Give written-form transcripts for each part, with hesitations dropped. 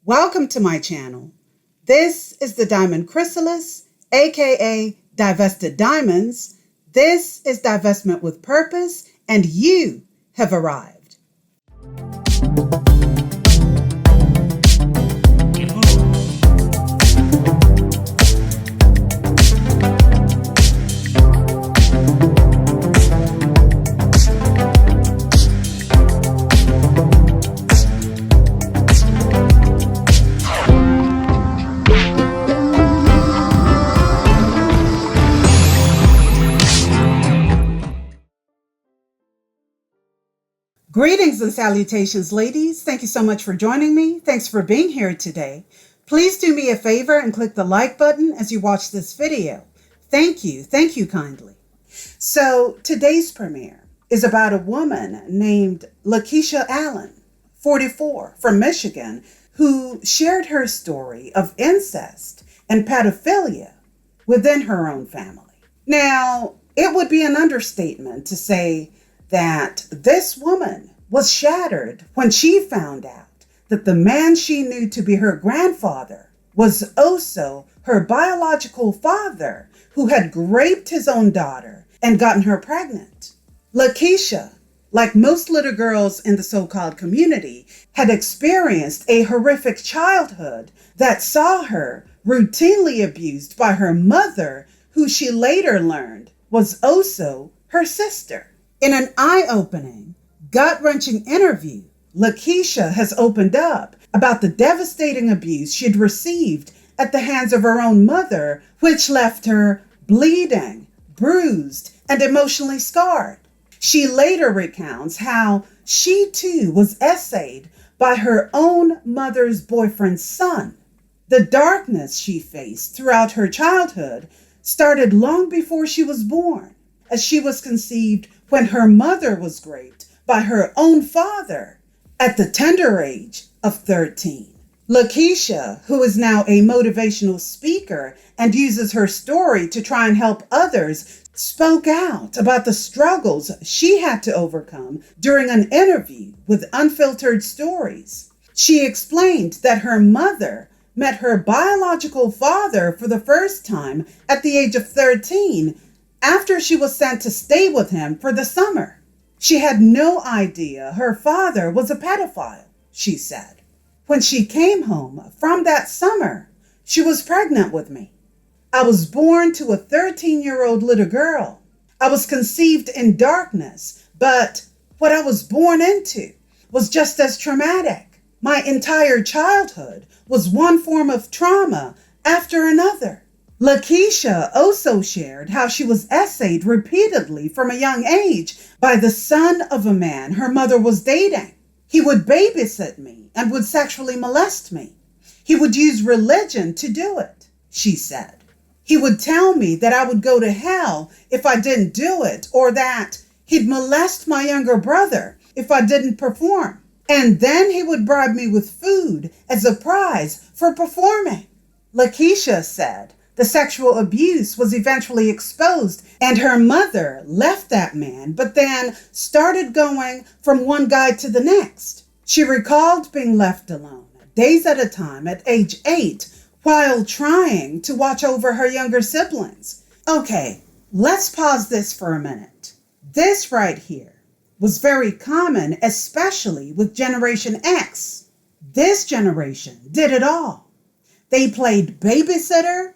Welcome to my channel. This is the Diamond Chrysalis, aka Divested Diamonds. This is divestment with purpose, and you have arrived. Greetings and salutations, ladies. Thank you so much for joining me. Thanks for being here today. Please do me a favor and click the like button as you watch this video. Thank you kindly. So today's premiere is about a woman named Lakeisha Allen, 44, from Michigan, who shared her story of incest and pedophilia within her own family. Now, it would be an understatement to say that this woman was shattered when she found out that the man she knew to be her grandfather was also her biological father, who had raped his own daughter and gotten her pregnant. Lakeisha, like most little girls in the so-called community, had experienced a horrific childhood that saw her routinely abused by her mother, who she later learned was also her sister. In an eye-opening, gut-wrenching interview, Lakeisha has opened up about the devastating abuse she'd received at the hands of her own mother, which left her bleeding, bruised, and emotionally scarred. She later recounts how she too was essayed by her own mother's boyfriend's son. The darkness she faced throughout her childhood started long before she was born, as she was conceived when her mother was raped by her own father at the tender age of 13. Lakeisha, who is now a motivational speaker and uses her story to try and help others, spoke out about the struggles she had to overcome during an interview with Unfiltered Stories. She explained that her mother met her biological father for the first time at the age of 13 after she was sent to stay with him for the summer. She had no idea her father was a pedophile, she said. When she came home from that summer, she was pregnant with me. I was born to a 13-year-old little girl. I was conceived in darkness, but what I was born into was just as traumatic. My entire childhood was one form of trauma after another. Lakeisha also shared how she was essayed repeatedly from a young age by the son of a man her mother was dating. He would babysit me and would sexually molest me. He would use religion to do it, she said. He would tell me that I would go to hell if I didn't do it, or that he'd molest my younger brother if I didn't perform. And then he would bribe me with food as a prize for performing. Lakeisha said the sexual abuse was eventually exposed, and her mother left that man, but then started going from one guy to the next. She recalled being left alone, days at a time, at age 8, while trying to watch over her younger siblings. Okay, let's pause this for a minute. This right here was very common, especially with Generation X. This generation did it all. They played babysitter,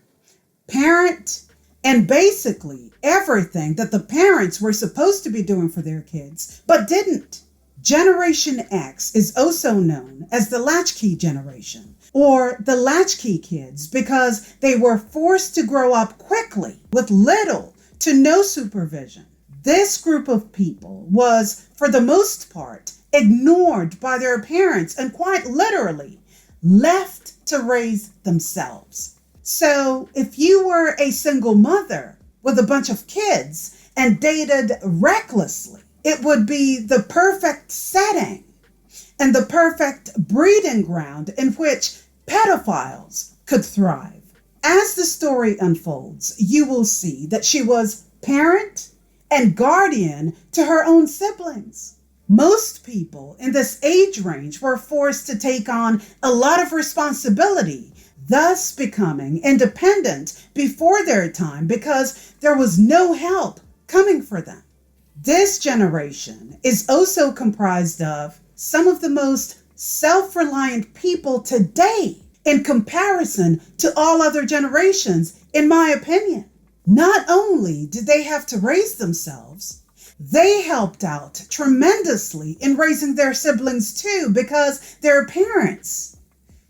parent, and basically everything that the parents were supposed to be doing for their kids, but didn't. Generation X is also known as the latchkey generation, or the latchkey kids, because they were forced to grow up quickly with little to no supervision. This group of people was, for the most part, ignored by their parents and quite literally left to raise themselves. So if you were a single mother with a bunch of kids and dated recklessly, it would be the perfect setting and the perfect breeding ground in which pedophiles could thrive. As the story unfolds, you will see that she was parent and guardian to her own siblings. Most people in this age range were forced to take on a lot of responsibility, thus becoming independent before their time because there was no help coming for them. This generation is also comprised of some of the most self-reliant people today in comparison to all other generations, in my opinion. Not only did they have to raise themselves, they helped out tremendously in raising their siblings too because their parents,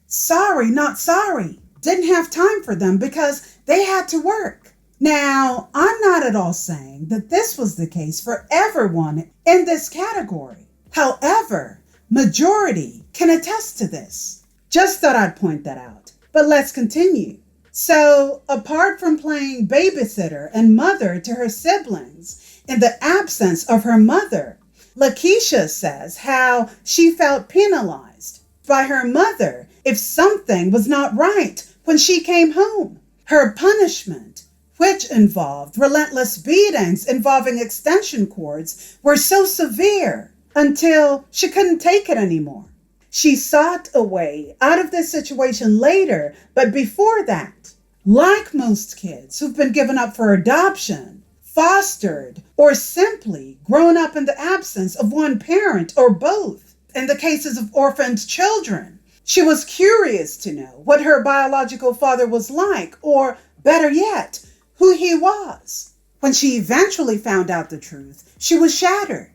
sorry, not sorry, didn't have time for them because they had to work. Now, I'm not at all saying that this was the case for everyone in this category. However, majority can attest to this. Just thought I'd point that out. But let's continue. So, apart from playing babysitter and mother to her siblings in the absence of her mother, Lakeisha says how she felt penalized by her mother if something was not right when she came home. Her punishment, which involved relentless beatings involving extension cords, were so severe until she couldn't take it anymore. She sought a way out of this situation later, but before that, like most kids who've been given up for adoption, fostered, or simply grown up in the absence of one parent or both, in the cases of orphaned children, she was curious to know what her biological father was like, or better yet, who he was. When she eventually found out the truth, she was shattered,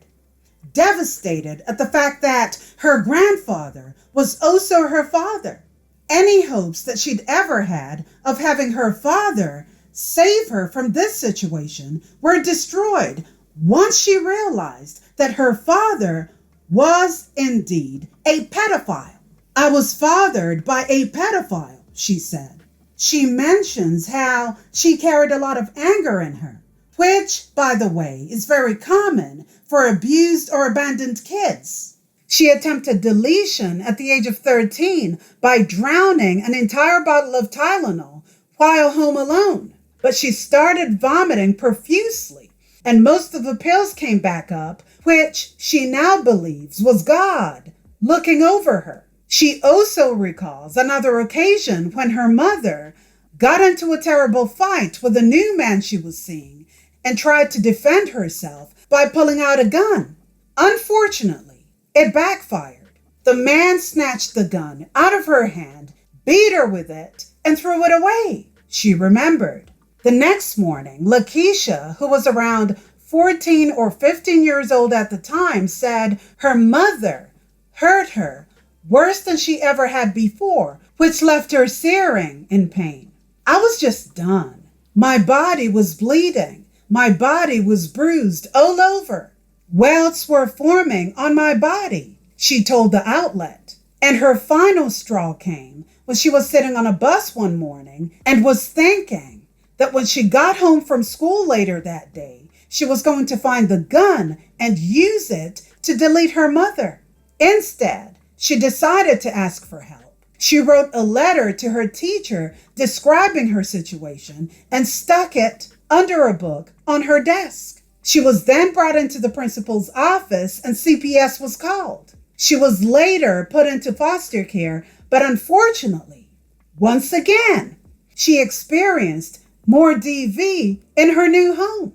devastated at the fact that her grandfather was also her father. Any hopes that she'd ever had of having her father save her from this situation were destroyed once she realized that her father was indeed a pedophile. I was fathered by a pedophile, she said. She mentions how she carried a lot of anger in her, which, by the way, is very common for abused or abandoned kids. She attempted deletion at the age of 13 by drowning an entire bottle of Tylenol while home alone. But she started vomiting profusely, and most of the pills came back up, which she now believes was God looking over her. She also recalls another occasion when her mother got into a terrible fight with a new man she was seeing and tried to defend herself by pulling out a gun. Unfortunately, it backfired. The man snatched the gun out of her hand, beat her with it, and threw it away, she remembered. The next morning, Lakeisha, who was around 14 or 15 years old at the time, said her mother hurt her worse than she ever had before, which left her searing in pain. I was just done. My body was bleeding. My body was bruised all over. Welts were forming on my body, she told the outlet. And her final straw came when she was sitting on a bus one morning and was thinking that when she got home from school later that day, she was going to find the gun and use it to delete her mother. Instead, she decided to ask for help. She wrote a letter to her teacher describing her situation and stuck it under a book on her desk. She was then brought into the principal's office and CPS was called. She was later put into foster care, but unfortunately, once again, she experienced more DV in her new home.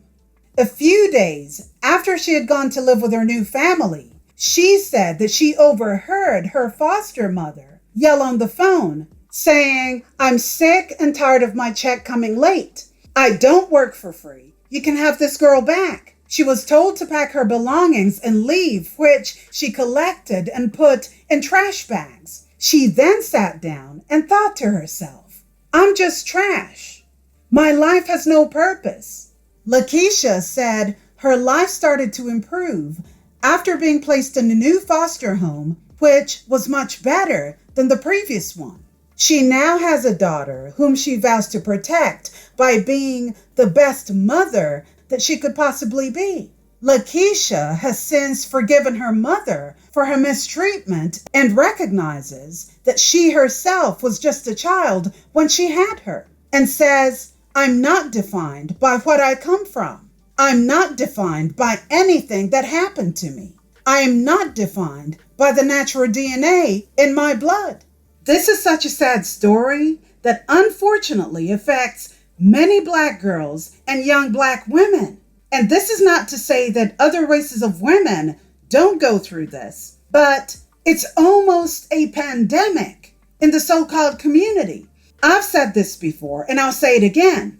A few days after she had gone to live with her new family, she said that she overheard her foster mother yell on the phone, saying, "I'm sick and tired of my check coming late. I don't work for free. You can have this girl back." She was told to pack her belongings and leave, which she collected and put in trash bags. She then sat down and thought to herself, "I'm just trash. My life has no purpose." Lakeisha said her life started to improve after being placed in a new foster home, which was much better than the previous one. She now has a daughter whom she vows to protect by being the best mother that she could possibly be. Lakeisha has since forgiven her mother for her mistreatment and recognizes that she herself was just a child when she had her, and says, "I'm not defined by what I come from. I'm not defined by anything that happened to me. I am not defined by the natural DNA in my blood. This is such a sad story that unfortunately affects many Black girls and young Black women. And this is not to say that other races of women don't go through this, but it's almost a pandemic in the so-called community. I've said this before, and I'll say it again.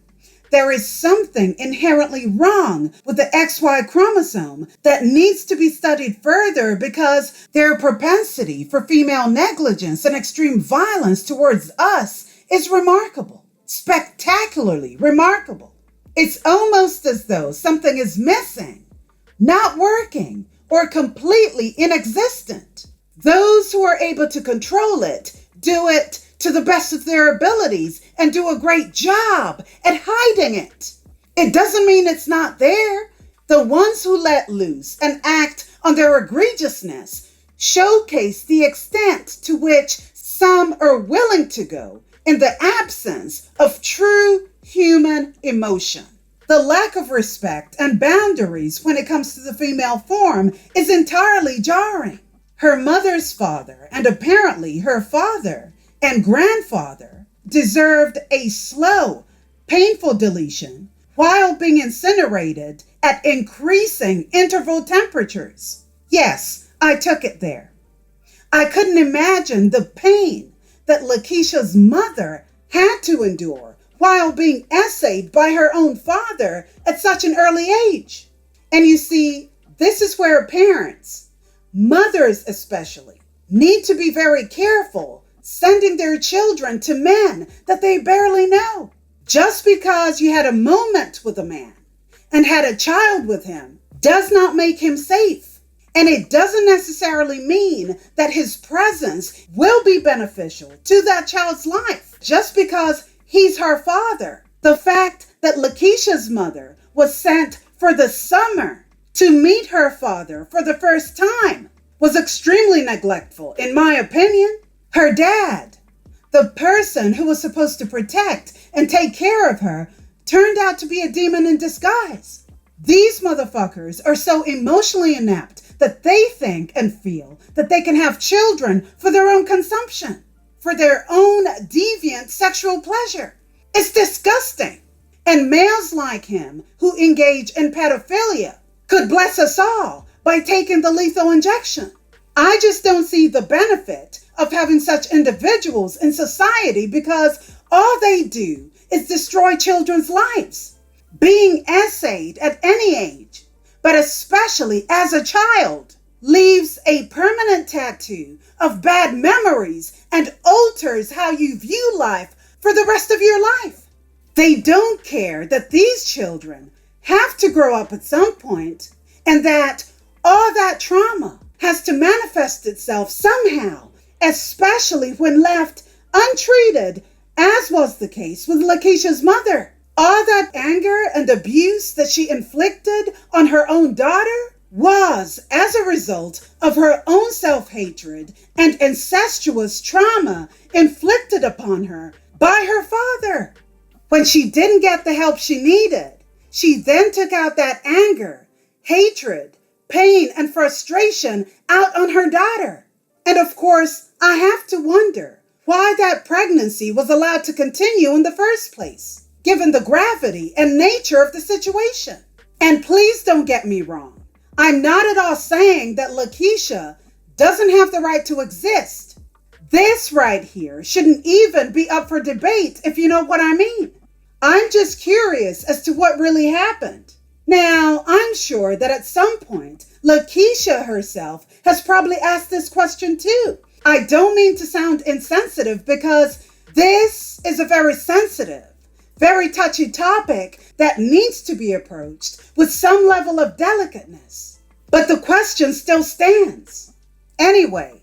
There is something inherently wrong with the XY chromosome that needs to be studied further, because their propensity for female negligence and extreme violence towards us is remarkable, spectacularly remarkable. It's almost as though something is missing, not working, or completely inexistent. Those who are able to control it do it to the best of their abilities and do a great job at hiding it. It doesn't mean it's not there. The ones who let loose and act on their egregiousness showcase the extent to which some are willing to go in the absence of true human emotion. The lack of respect and boundaries when it comes to the female form is entirely jarring. Her mother's father, and apparently her father and grandfather, deserved a slow, painful deletion while being incinerated at increasing interval temperatures. Yes, I took it there. I couldn't imagine the pain that Lakeisha's mother had to endure while being essayed by her own father at such an early age. And you see, this is where parents, mothers especially, need to be very careful sending their children to men that they barely know. Just because you had a moment with a man and had a child with him does not make him safe. And it doesn't necessarily mean that his presence will be beneficial to that child's life just because he's her father. The fact that Lakeisha's mother was sent for the summer to meet her father for the first time was extremely neglectful, in my opinion. Her dad, the person who was supposed to protect and take care of her, turned out to be a demon in disguise. These motherfuckers are so emotionally inept that they think and feel that they can have children for their own consumption, for their own deviant sexual pleasure. It's disgusting. And males like him who engage in pedophilia could bless us all by taking the lethal injection. I just don't see the benefit of having such individuals in society, because all they do is destroy children's lives. Being essayed at any age, but especially as a child, leaves a permanent tattoo of bad memories and alters how you view life for the rest of your life. They don't care that these children have to grow up at some point, and that all that trauma has to manifest itself somehow, especially when left untreated, as was the case with Lakeisha's mother. All that anger and abuse that she inflicted on her own daughter was as a result of her own self-hatred and incestuous trauma inflicted upon her by her father. When she didn't get the help she needed, she then took out that anger, hatred, pain, and frustration out on her daughter. And of course, I have to wonder why that pregnancy was allowed to continue in the first place, given the gravity and nature of the situation. And please don't get me wrong. I'm not at all saying that Lakeisha doesn't have the right to exist. This right here shouldn't even be up for debate, if you know what I mean. I'm just curious as to what really happened. Now, I'm sure that at some point, Lakeisha herself has probably asked this question too. I don't mean to sound insensitive, because this is a very sensitive, very touchy topic that needs to be approached with some level of delicateness. But the question still stands. Anyway,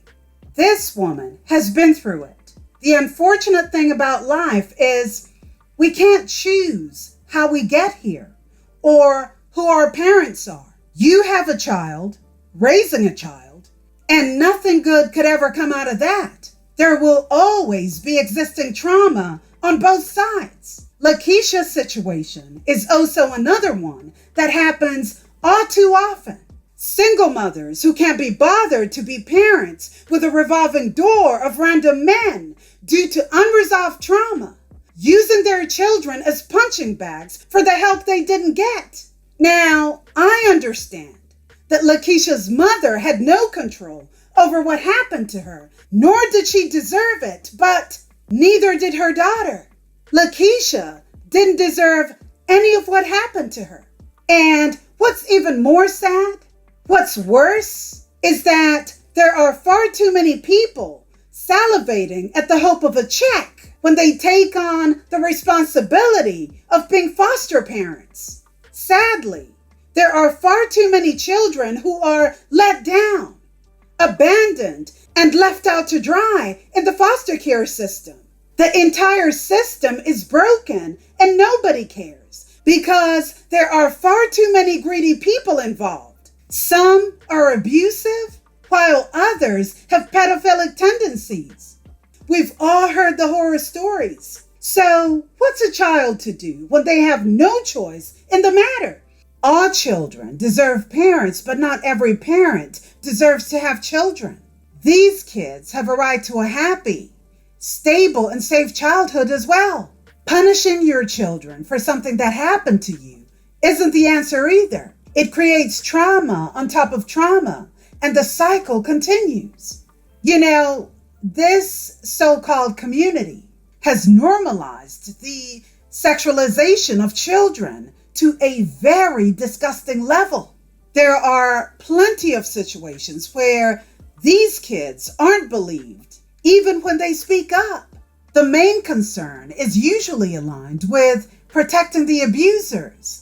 this woman has been through it. The unfortunate thing about life is we can't choose how we get here or who our parents are. You have a child, raising a child, and nothing good could ever come out of that. There will always be existing trauma on both sides. Lakeisha's situation is also another one that happens all too often. Single mothers who can't be bothered to be parents with a revolving door of random men due to unresolved trauma, using their children as punching bags for the help they didn't get. Now, I understand that Lakeisha's mother had no control over what happened to her, nor did she deserve it, but neither did her daughter. Lakeisha didn't deserve any of what happened to her. And what's even more sad, what's worse, is that there are far too many people salivating at the hope of a check when they take on the responsibility of being foster parents. Sadly, there are far too many children who are let down, abandoned, and left out to dry in the foster care system. The entire system is broken and nobody cares because there are far too many greedy people involved. Some are abusive, while others have pedophilic tendencies. We've all heard the horror stories. So, what's a child to do when they have no choice in the matter? All children deserve parents, but not every parent deserves to have children. These kids have a right to a happy, stable, and safe childhood as well. Punishing your children for something that happened to you isn't the answer either. It creates trauma on top of trauma, and the cycle continues. You know, this so-called community has normalized the sexualization of children to a very disgusting level. There are plenty of situations where these kids aren't believed, even when they speak up. The main concern is usually aligned with protecting the abusers,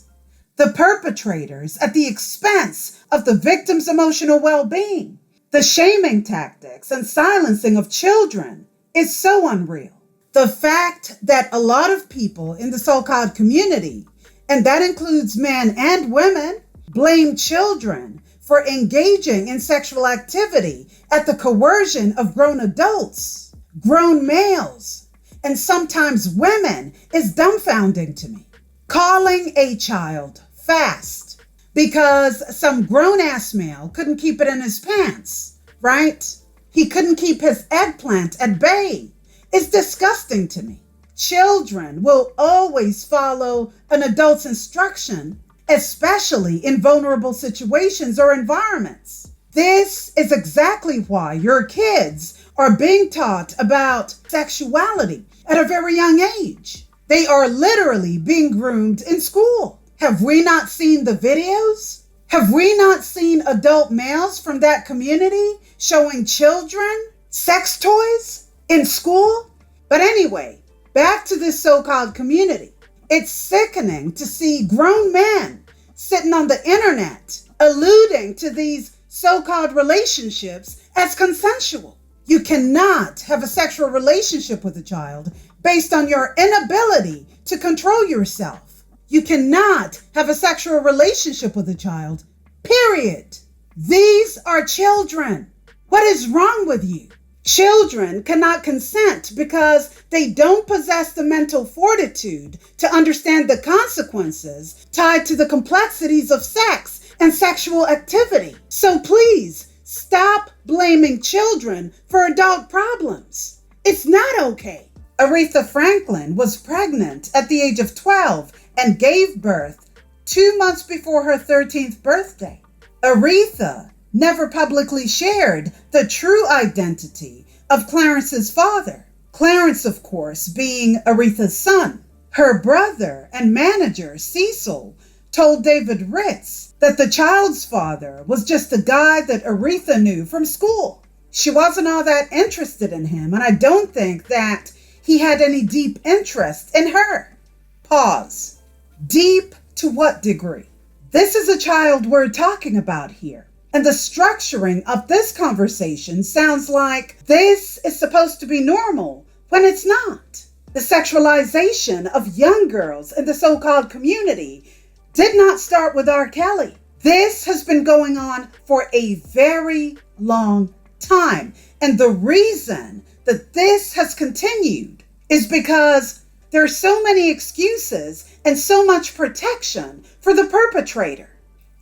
the perpetrators at the expense of the victim's emotional well-being. The shaming tactics and silencing of children is so unreal. The fact that a lot of people in the so-called community, and that includes men and women, blame children for engaging in sexual activity at the coercion of grown adults, grown males, and sometimes women is dumbfounding to me. Calling a child fast because some grown-ass male couldn't keep it in his pants, right? He couldn't keep his eggplant at bay. It's disgusting to me. Children will always follow an adult's instruction, especially in vulnerable situations or environments. This is exactly why your kids are being taught about sexuality at a very young age. They are literally being groomed in school. Have we not seen the videos? Have we not seen adult males from that community showing children sex toys in school? But anyway, back to this so-called community. It's sickening to see grown men sitting on the internet alluding to these so-called relationships as consensual. You cannot have a sexual relationship with a child based on your inability to control yourself. You cannot have a sexual relationship with a child, period. These are children. What is wrong with you? Children cannot consent because they don't possess the mental fortitude to understand the consequences tied to the complexities of sex and sexual activity. So please, stop blaming children for adult problems. It's not okay. Aretha Franklin was pregnant at the age of 12 and gave birth 2 months before her 13th birthday. Aretha never publicly shared the true identity of Clarence's father. Clarence, of course, being Aretha's son. Her brother and manager, Cecil, told David Ritz that the child's father was just a guy that Aretha knew from school. She wasn't all that interested in him, and I don't think that he had any deep interest in her. Pause. Deep to what degree? This is a child we're talking about here. And the structuring of this conversation sounds like this is supposed to be normal when it's not. The sexualization of young girls in the so-called community did not start with R. Kelly. This has been going on for a very long time. And the reason that this has continued is because there's so many excuses and so much protection for the perpetrator.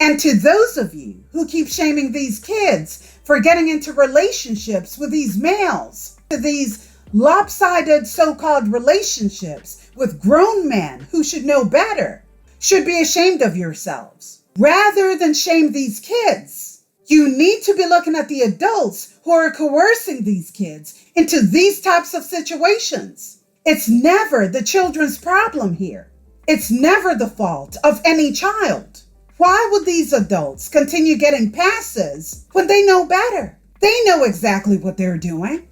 And to those of you who keep shaming these kids for getting into relationships with these males, to these lopsided so-called relationships with grown men who should know better, should be ashamed of yourselves. Rather than shame these kids, you need to be looking at the adults who are coercing these kids into these types of situations. It's never the children's problem here. It's never the fault of any child. Why would these adults continue getting passes when they know better? They know exactly what they're doing.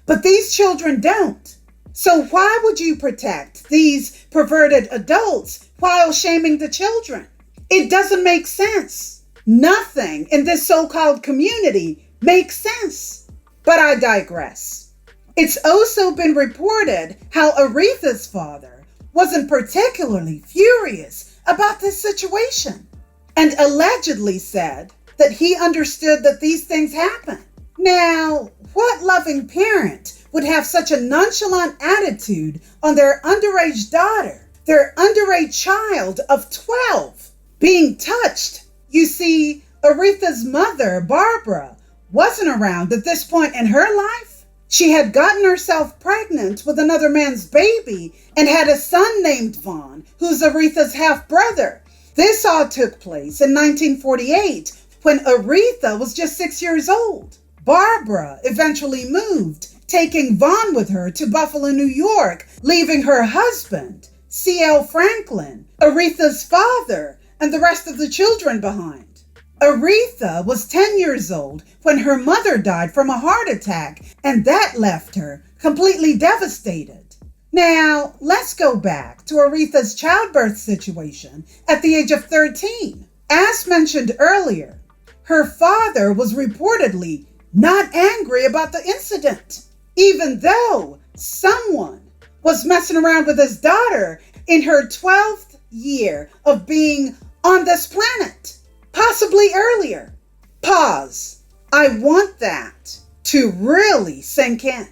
But these children don't. So why would you protect these perverted adults while shaming the children? It doesn't make sense. Nothing in this so-called community makes sense. But I digress. It's also been reported how Aretha's father wasn't particularly furious about this situation and allegedly said that he understood that these things happen. Now, what loving parent would have such a nonchalant attitude on their underage daughter, their underage child of 12, being touched? You see, Aretha's mother, Barbara, wasn't around at this point in her life. She had gotten herself pregnant with another man's baby and had a son named Vaughn, who's Aretha's half-brother. This all took place in 1948 when Aretha was just 6 years old. Barbara eventually moved, taking Vaughn with her to Buffalo, New York, leaving her husband, C.L. Franklin, Aretha's father, and the rest of the children behind. Aretha was 10 years old when her mother died from a heart attack, and that left her completely devastated. Now, let's go back to Aretha's childbirth situation at the age of 13. As mentioned earlier, her father was reportedly not angry about the incident, even though someone was messing around with his daughter in her 12th year of being on this planet, possibly earlier. Pause. I want that to really sink in.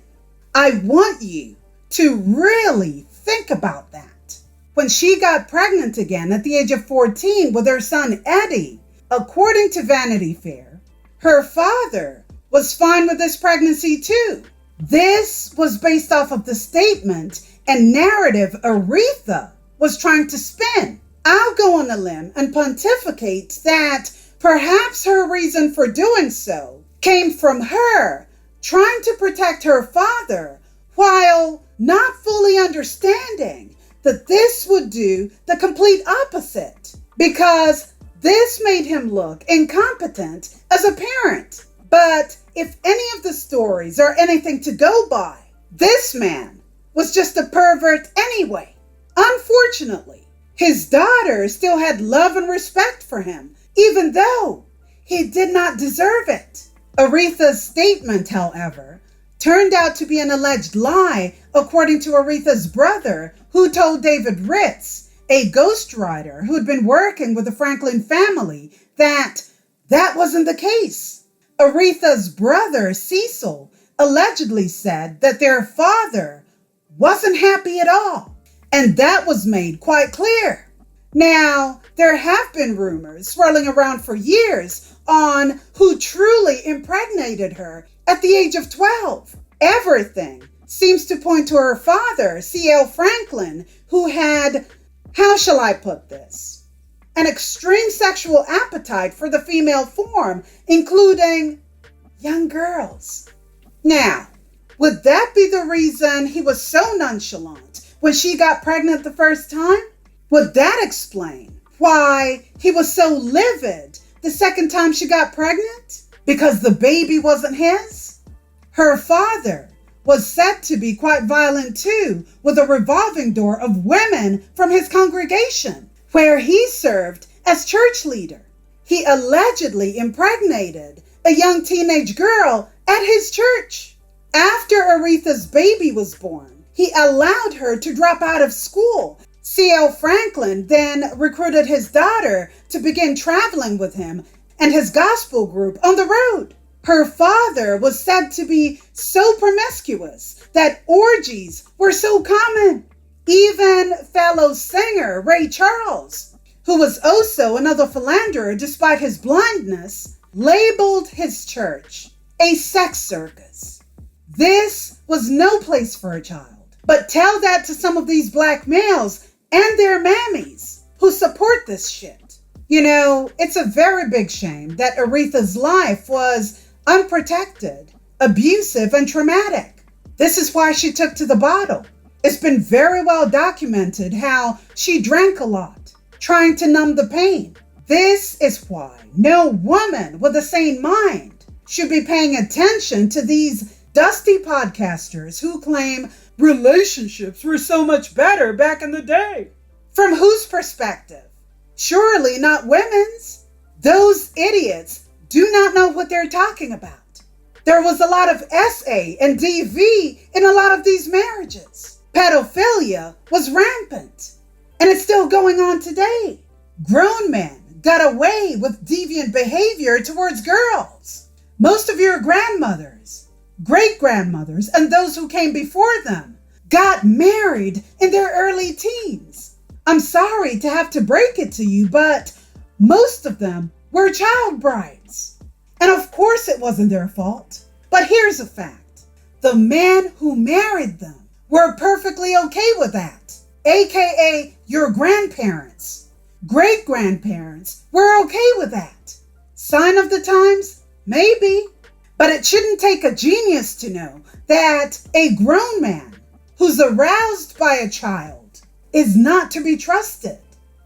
I want you to really think about that. When she got pregnant again at the age of 14 with her son Eddie, according to Vanity Fair, her father was fine with this pregnancy too. This was based off of the statement and narrative Aretha was trying to spin. I'll go on a limb and pontificate that perhaps her reason for doing so came from her trying to protect her father while not fully understanding that this would do the complete opposite, because this made him look incompetent as a parent. But if any of the stories are anything to go by, this man was just a pervert anyway. Unfortunately, his daughter still had love and respect for him, even though he did not deserve it. Aretha's statement, however, turned out to be an alleged lie, according to Aretha's brother, who told David Ritz, a ghostwriter who had been working with the Franklin family, that wasn't the case. Aretha's brother, Cecil, allegedly said that their father wasn't happy at all, and that was made quite clear. Now, there have been rumors swirling around for years on who truly impregnated her at the age of 12. Everything seems to point to her father, C.L. Franklin, who had, how shall I put this, an extreme sexual appetite for the female form, including young girls. Now, would that be the reason he was so nonchalant when she got pregnant the first time? Would that explain why he was so livid the second time she got pregnant? Because the baby wasn't his? Her father was said to be quite violent too, with a revolving door of women from his congregation, where he served as church leader. He allegedly impregnated a young teenage girl at his church. After Aretha's baby was born, he allowed her to drop out of school. C.L. Franklin then recruited his daughter to begin traveling with him and his gospel group on the road. Her father was said to be so promiscuous that orgies were so common. Even fellow singer Ray Charles who was also another philanderer despite his blindness, labeled his church a sex circus. This was no place for a child. But tell that to some of these black males and their mammies who support this shit. You know, it's a very big shame that Aretha's life was unprotected, abusive, and traumatic. This is why she took to the bottle. It's been very well documented how she drank a lot, trying to numb the pain. This is why no woman with a sane mind should be paying attention to these dusty podcasters who claim relationships were so much better back in the day. From whose perspective? Surely not women's. Those idiots do not know what they're talking about. There was a lot of SA and DV in a lot of these marriages. Pedophilia was rampant, and it's still going on today. Grown men got away with deviant behavior towards girls. Most of your grandmothers, great-grandmothers, and those who came before them got married in their early teens. I'm sorry to have to break it to you, but most of them were child brides. And of course it wasn't their fault. But here's a fact. The men who married them were perfectly okay with that. AKA your grandparents, great-grandparents were okay with that. Sign of the times? Maybe. But it shouldn't take a genius to know that a grown man who's aroused by a child is not to be trusted.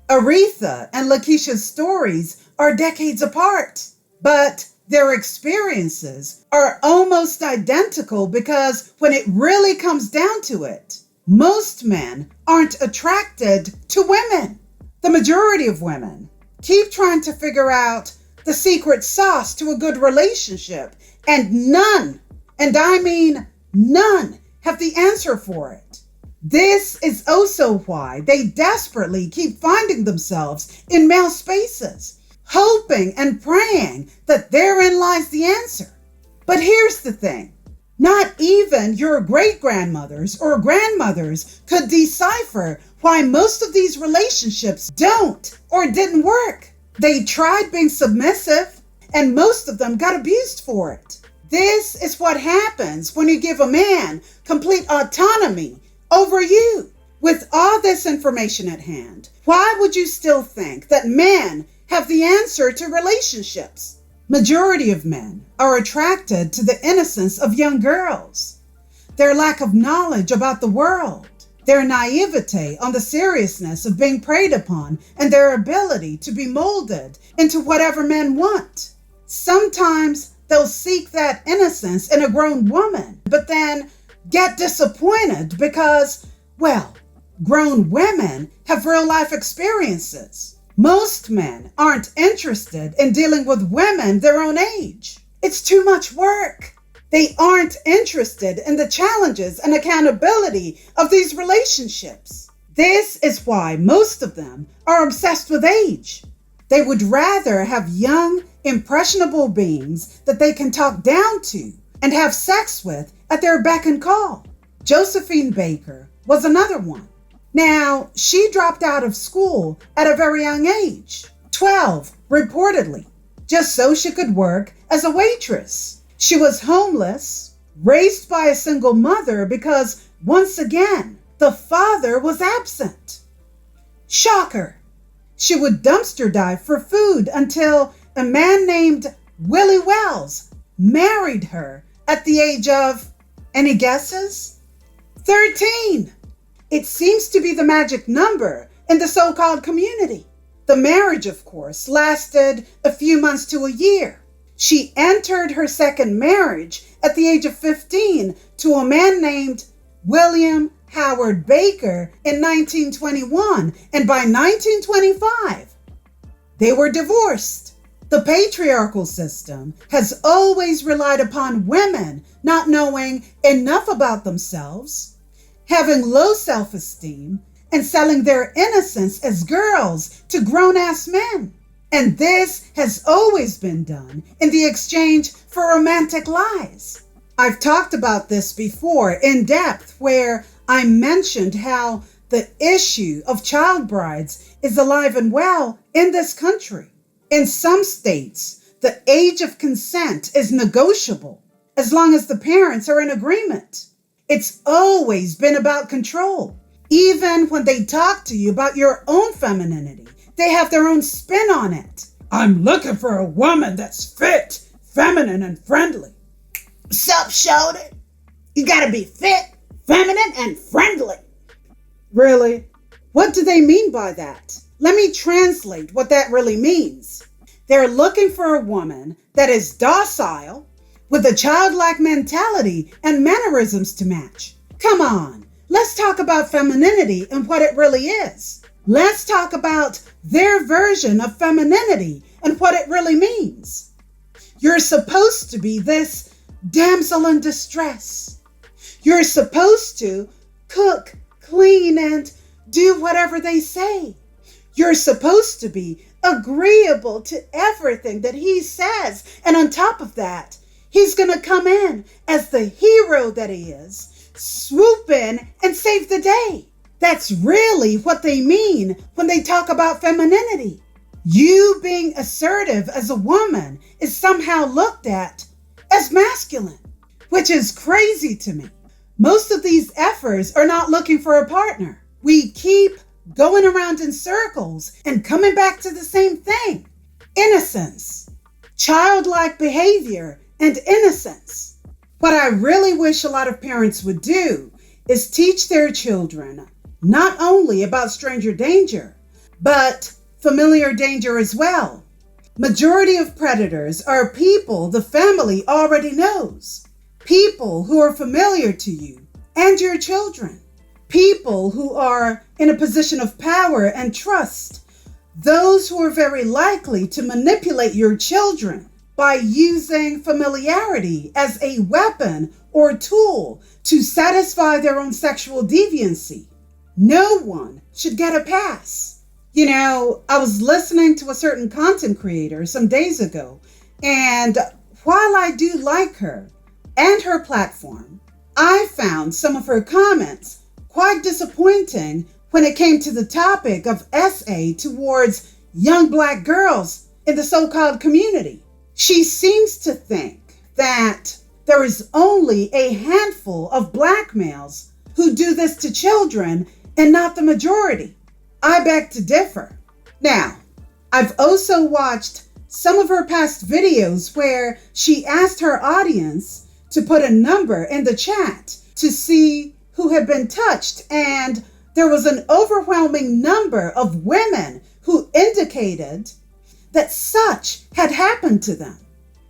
Aretha and Lakeisha's stories are decades apart, but their experiences are almost identical because when it really comes down to it, most men aren't attracted to women. The majority of women keep trying to figure out the secret sauce to a good relationship, and none, and I mean none, have the answer for it. This is also why they desperately keep finding themselves in male spaces, hoping and praying that therein lies the answer. But here's the thing. Not even your great-grandmothers or grandmothers could decipher why most of these relationships don't or didn't work. They tried being submissive, and most of them got abused for it. This is what happens when you give a man complete autonomy over you. With all this information at hand, why would you still think that men have the answer to relationships? Majority of men are attracted to the innocence of young girls, their lack of knowledge about the world, their naivete on the seriousness of being preyed upon, and their ability to be molded into whatever men want. Sometimes they'll seek that innocence in a grown woman, but then get disappointed because, well, grown women have real life experiences. Most men aren't interested in dealing with women their own age. It's too much work. They aren't interested in the challenges and accountability of these relationships. This is why most of them are obsessed with age. They would rather have young, impressionable beings that they can talk down to and have sex with at their beck and call. Josephine Baker was another one. Now, she dropped out of school at a very young age, 12 reportedly, just so she could work as a waitress. She was homeless, raised by a single mother because, once again, the father was absent. Shocker! She would dumpster dive for food until a man named Willie Wells married her at the age of, any guesses? 13! It seems to be the magic number in the so-called community. The marriage, of course, lasted a few months to a year. She entered her second marriage at the age of 15 to a man named William Howard Baker in 1921, and by 1925, they were divorced. The patriarchal system has always relied upon women not knowing enough about themselves, having low self-esteem, and selling their innocence as girls to grown-ass men. And this has always been done in the exchange for romantic lies. I've talked about this before in depth, where I mentioned how the issue of child brides is alive and well in this country. In some states, the age of consent is negotiable as long as the parents are in agreement. It's always been about control. Even when they talk to you about your own femininity, they have their own spin on it. I'm looking for a woman that's fit, feminine, and friendly. Sup, shorty? You gotta be fit, feminine, and friendly. Really? What do they mean by that? Let me translate what that really means. They're looking for a woman that is docile, with a childlike mentality and mannerisms to match. Come on, let's talk about femininity and what it really is. Let's talk about their version of femininity and what it really means. You're supposed to be this damsel in distress. You're supposed to cook, clean, and do whatever they say. You're supposed to be agreeable to everything that he says. And on top of that, he's going to come in as the hero that he is, swoop in and save the day. That's really what they mean when they talk about femininity. You being assertive as a woman is somehow looked at as masculine, which is crazy to me. Most of these effers are not looking for a partner. We keep going around in circles and coming back to the same thing. Innocence, childlike behavior, and innocence. What I really wish a lot of parents would do is teach their children not only about stranger danger, but familiar danger as well. Majority of predators are people the family already knows. People who are familiar to you and your children. People who are in a position of power and trust. Those who are very likely to manipulate your children by using familiarity as a weapon or tool to satisfy their own sexual deviancy. No one should get a pass. You know, I was listening to a certain content creator some days ago, and while I do like her and her platform, I found some of her comments quite disappointing when it came to the topic of SA towards young Black girls in the so-called community. She seems to think that there is only a handful of Black males who do this to children and not the majority. I beg to differ. Now, I've also watched some of her past videos where she asked her audience to put a number in the chat to see who had been touched, and there was an overwhelming number of women who indicated that such had happened to them.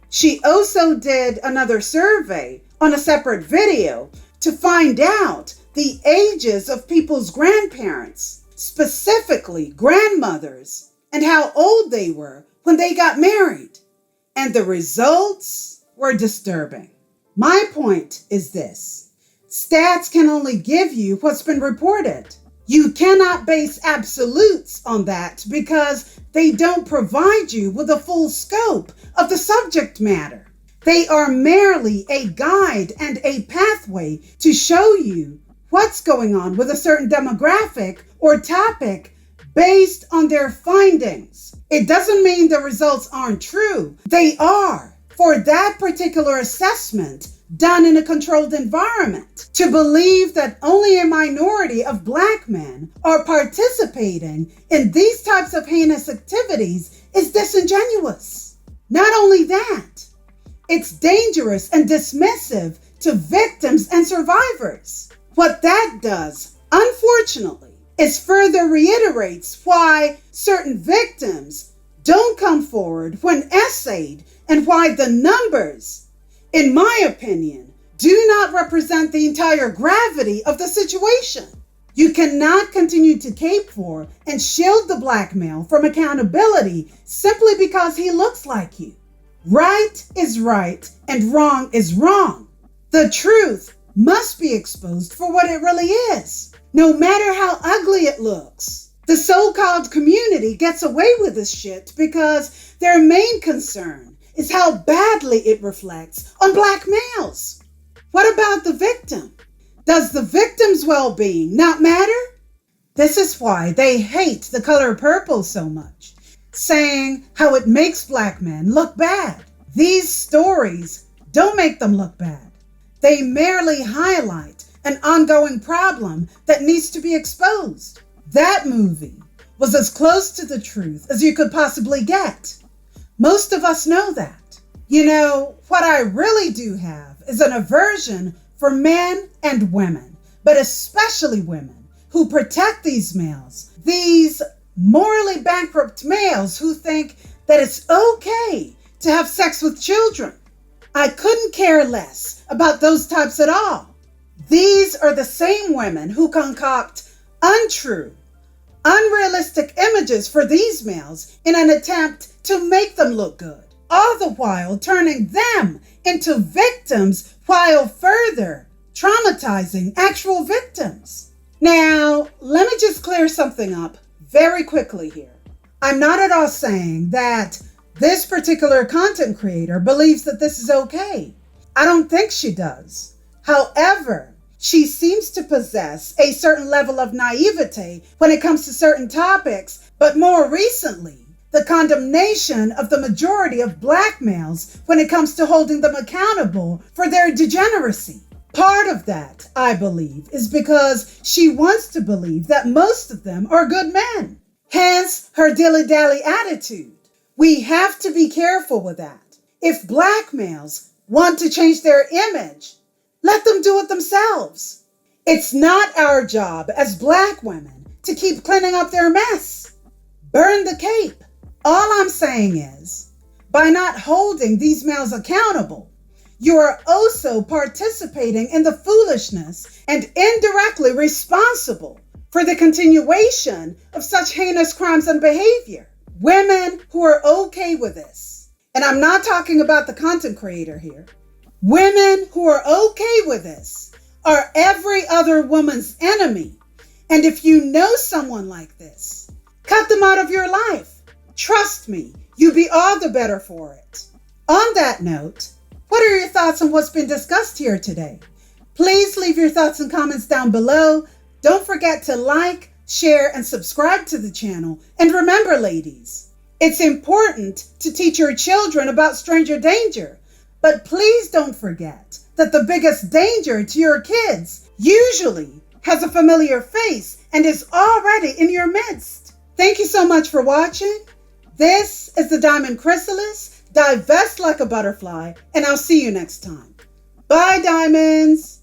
She also did another survey on a separate video to find out the ages of people's grandparents, specifically grandmothers, and how old they were when they got married. And the results were disturbing. My point is this: stats can only give you what's been reported. You cannot base absolutes on that because they don't provide you with a full scope of the subject matter. They are merely a guide and a pathway to show you what's going on with a certain demographic or topic based on their findings. It doesn't mean the results aren't true. They are for that particular assessment done in a controlled environment. To believe that only a minority of Black men are participating in these types of heinous activities is disingenuous. Not only that, it's dangerous and dismissive to victims and survivors. What that does, unfortunately, is further reiterates why certain victims don't come forward when essayed and why the numbers, in my opinion, do not represent the entire gravity of the situation. You cannot continue to cape for and shield the Black male from accountability simply because he looks like you. Right is right and wrong is wrong. The truth must be exposed for what it really is, no matter how ugly it looks. The so-called community gets away with this shit because their main concern is how badly it reflects on Black males. What about the victim? Does the victim's well-being not matter? This is why they hate the color purple so much, saying how it makes black men look bad. These stories don't make them look bad. They merely highlight an ongoing problem that needs to be exposed. That movie was as close to the truth as you could possibly get. Most of us know that. You know, what I really do have is an aversion for men and women, but especially women who protect these males, these morally bankrupt males who think that it's okay to have sex with children. I couldn't care less about those types at all. These are the same women who concoct untrue, unrealistic images for these males in an attempt to make them look good, all the while turning them into victims while further traumatizing actual victims. Now, let me just clear something up very quickly here. I'm not at all saying that this particular content creator believes that this is okay. I don't think she does. However, she seems to possess a certain level of naivete when it comes to certain topics, but more recently, the condemnation of the majority of black males when it comes to holding them accountable for their degeneracy. Part of that, I believe, is because she wants to believe that most of them are good men. Hence her dilly-dally attitude. We have to be careful with that. If black males want to change their image, let them do it themselves. It's not our job as black women to keep cleaning up their mess. Burn the cape. All I'm saying is, by not holding these males accountable, you are also participating in the foolishness and indirectly responsible for the continuation of such heinous crimes and behavior. Women who are okay with this, and I'm not talking about the content creator here, women who are okay with this are every other woman's enemy. And if you know someone like this, cut them out of your life. Trust me, you'll be all the better for it. On that note, what are your thoughts on what's been discussed here today? Please leave your thoughts and comments down below. Don't forget to like, share, and subscribe to the channel. And remember, ladies, it's important to teach your children about stranger danger. But please don't forget that the biggest danger to your kids usually has a familiar face and is already in your midst. Thank you so much for watching. This is the Diamond Chrysalis. Divest like a butterfly, and I'll see you next time. Bye, diamonds.